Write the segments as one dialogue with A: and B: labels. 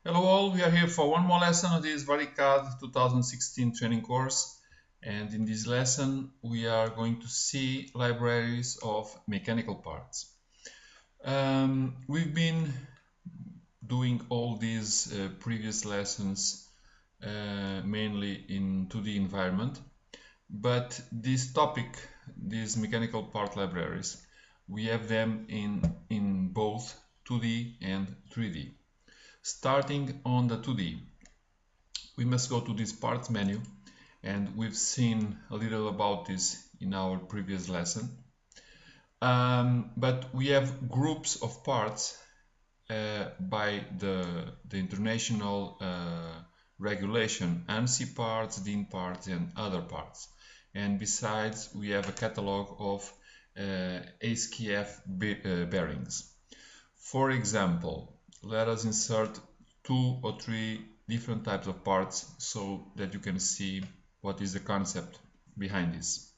A: Hello all, we are here for one more lesson of this VariCAD 2016 training course, and in this lesson we are going to see libraries of mechanical parts. We've been doing all these previous lessons mainly in 2D environment, but this topic, these mechanical part libraries, we have them in both 2D and 3D. Starting on the 2D, we must go to this parts menu, and we've seen a little about this in our previous lesson. But we have groups of parts by the international regulation, ANSI parts, DIN parts, and other parts. And besides, we have a catalog of ASCIF bearings. For example, let us insert 2 or 3 different types of parts so that you can see what is the concept behind this.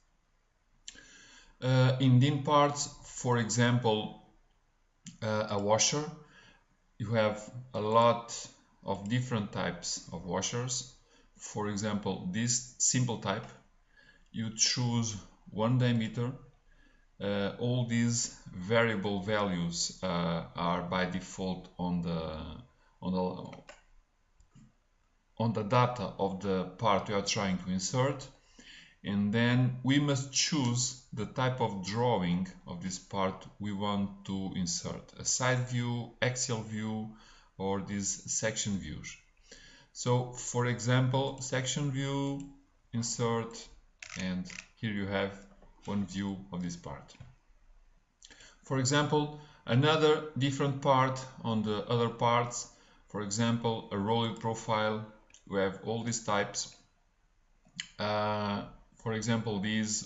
A: In DIN parts, for example, a washer, you have a lot of different types of washers. For example, this simple type, you choose 1 diameter. All these variable values are by default on the data of the part we are trying to insert, and then we must choose the type of drawing of this part we want to insert: a side view, axial view, or these section views. So for example, section view, insert, and here you have one view of this part. For example, another different part on the other parts, for example, a roller profile, we have all these types. For example, these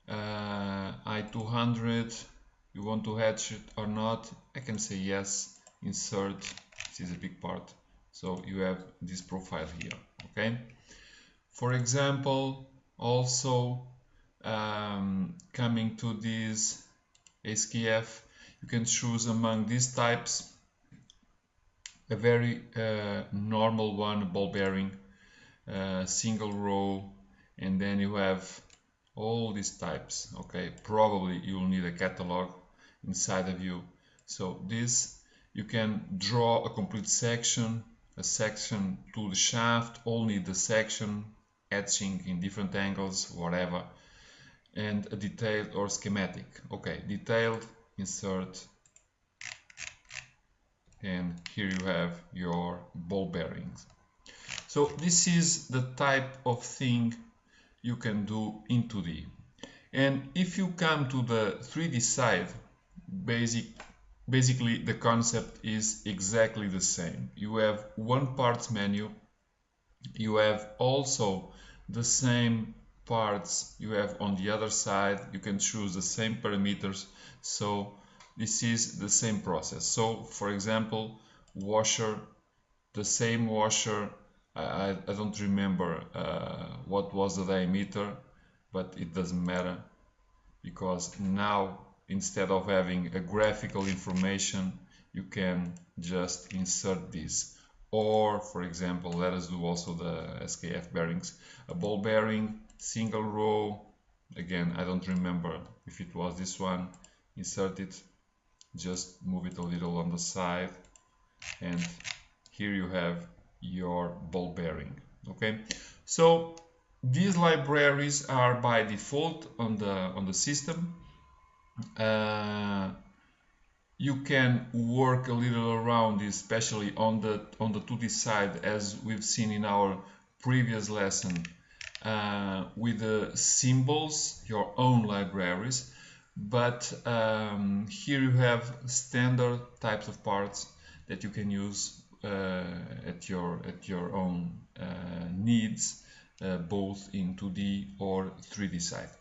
A: I200, you want to hatch it or not? I can say yes, insert, this is a big part, so you have this profile here, okay? For example, also coming to this ASCIF, you can choose among these types a very normal one, ball bearing, single row, and then you have all these types, okay? Probably you'll need a catalog inside of you. So this, you can draw a complete section, a section to the shaft, only the section, etching in different angles, whatever, and a detailed or schematic. Okay, detailed, insert, and here you have your ball bearings. So this is the type of thing you can do in 2D. And if you come to the 3D side, basically the concept is exactly the same. You have one parts menu, you have also the same parts you have on the other side, you can choose the same parameters, so this is the same process. So for example, washer, the same washer, I don't remember what was the diameter, but it doesn't matter, because now instead of having a graphical information, you can just insert this. Or for example, let us do also the SKF bearings, a ball bearing, single row, again I don't remember if it was this one, insert it, just move it a little on the side, and here you have your ball bearing. Okay, so these libraries are by default on the system. You can work a little around this, especially on the 2D side, as we've seen in our previous lesson, with the symbols, your own libraries. But here you have standard types of parts that you can use at your own needs, both in 2D or 3D side.